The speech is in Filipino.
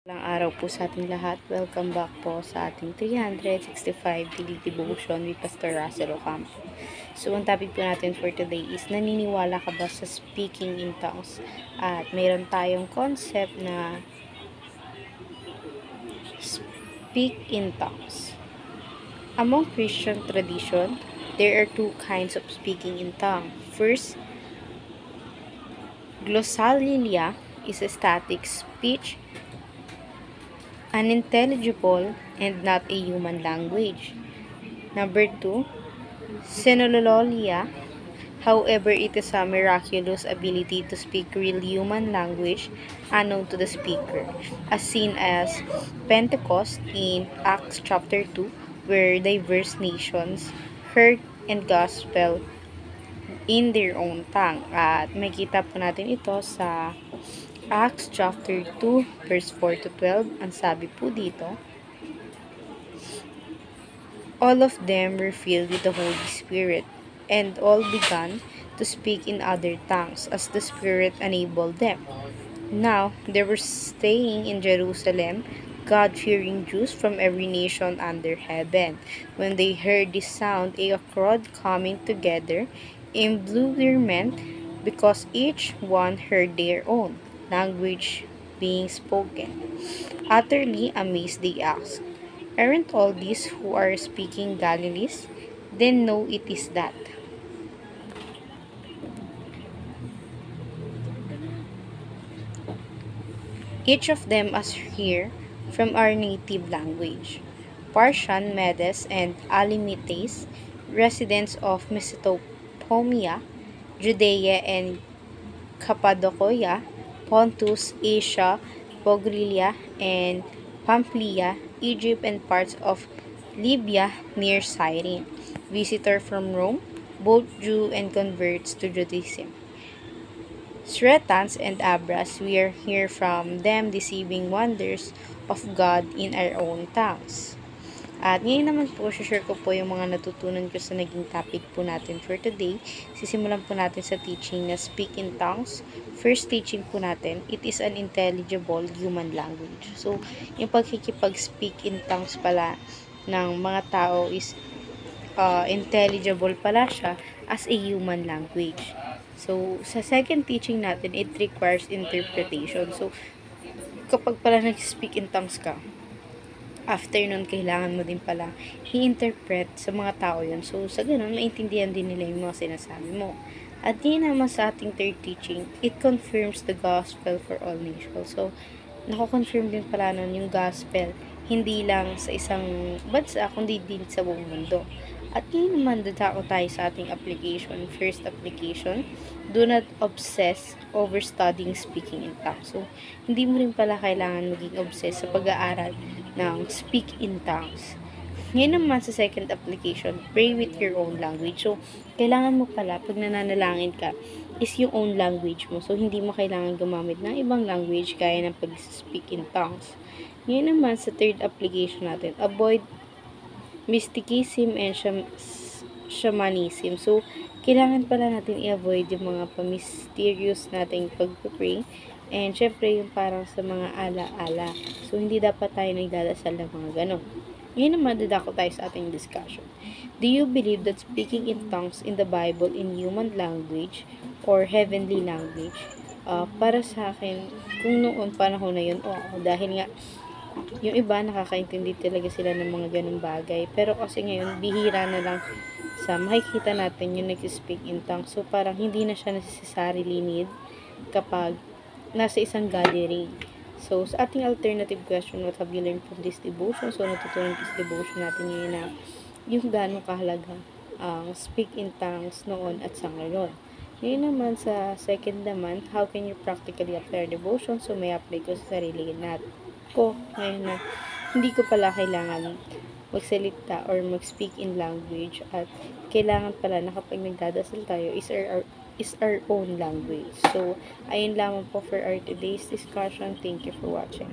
Lang araw po sa ating lahat. Welcome back po sa ating 365 Daily Devotion with Pastor Russell Ocampo. So, ang topic po natin for today is naniniwala ka ba sa speaking in tongues? At mayroon tayong concept na speak in tongues. Among Christian tradition, there are two kinds of speaking in tongues. First, glossolalia is a static speech, unintelligible and not a human language. Number 2, Sinololia. However, it is a miraculous ability to speak real human language unknown to the speaker, as seen as Pentecost in Acts chapter 2, where diverse nations heard and gospel in their own tongue. At makita po natin ito sa Acts chapter 2, verse 4 to 12. Ang sabi po dito, all of them were filled with the Holy Spirit, and all began to speak in other tongues as the Spirit enabled them. Now, there were staying in Jerusalem God-fearing Jews from every nation under heaven. When they heard this sound, a crowd coming together in bewilderment, because each one heard their own language being spoken. Utterly amazed, they asked, aren't all these who are speaking Galilees? Then no, it is that. Each of them is here from our native language. Parthian, Medes, and Elamites, residents of Mesopotamia, Judea and Cappadocia, Pontus, Asia, Phrygia, and Pamphylia, Egypt, and parts of Libya near Cyrene. Visitor from Rome, both Jew and converts to Judaism. Sretans and Abras, we are hear from them deceiving wonders of God in our own tongues. At ngayon naman po, share ko po yung mga natutunan ko sa naging topic po natin for today. Sisimulan po natin sa teaching na speak in tongues. First teaching po natin, it is an intelligible human language. So, yung pagkikipag-speak in tongues pala ng mga tao is intelligible pala siya as a human language. So, sa second teaching natin, it requires interpretation. So, kapag pala nag-speak in tongues ka, after nun, kailangan mo din pala i-interpret sa mga tao yun. So, sa ganun, maintindihan din nila yung mga sinasabi mo. At yun naman sa ating third teaching, it confirms the gospel for all nations. So, nako-confirm din pala nun yung gospel, hindi lang sa isang bansa, kundi din sa buong mundo. At ngayon naman, dadako tayo sa ating application. First application, do not obsess over studying speaking in tongues. So, hindi mo rin pala kailangan maging obsessed sa pag-aaral ng speak in tongues. Ngayon naman sa second application, pray with your own language. So, kailangan mo pala, pag nananalangin ka, is yung own language mo. So, hindi mo kailangan gumamit ng ibang language gaya ng pag-speak in tongues. Ngayon naman sa third application natin, avoid mysticism and shamanism. So, kailangan pala natin i-avoid yung mga pa-mysterious nating pag-pray. And, syempre, yung parang sa mga ala-ala. So, hindi dapat tayo nagdadasal ng mga ganon. Ngayon naman, dadako tayo sa ating discussion. Do you believe that speaking in tongues in the Bible in human language or heavenly language? Para sa akin, kung noon panahon na yun, oo. Dahil nga, yung iba, nakakaintindi talaga sila ng mga ganung bagay. Pero kasi ngayon, bihira na lang sa makikita natin yung nag-speak in tongues. So, parang hindi na siya necessarily need kapag nasa isang gathering. So, sa ating alternative question, what have you learned from this devotion? So, natutunan ko sa devotion natin ngayon na yung gano'ng kahalaga ang speak in tongues noon at sa ngayon. Ngayon naman sa second naman, how can you practically apply devotion? So, may apply ko sa sarili ko ngayon na hindi ko pala kailangan magsalita or mag-speak in language at kailangan pala na kapag nagdadasal tayo is our own language. So, ayun lamang po for our today's discussion. Thank you for watching.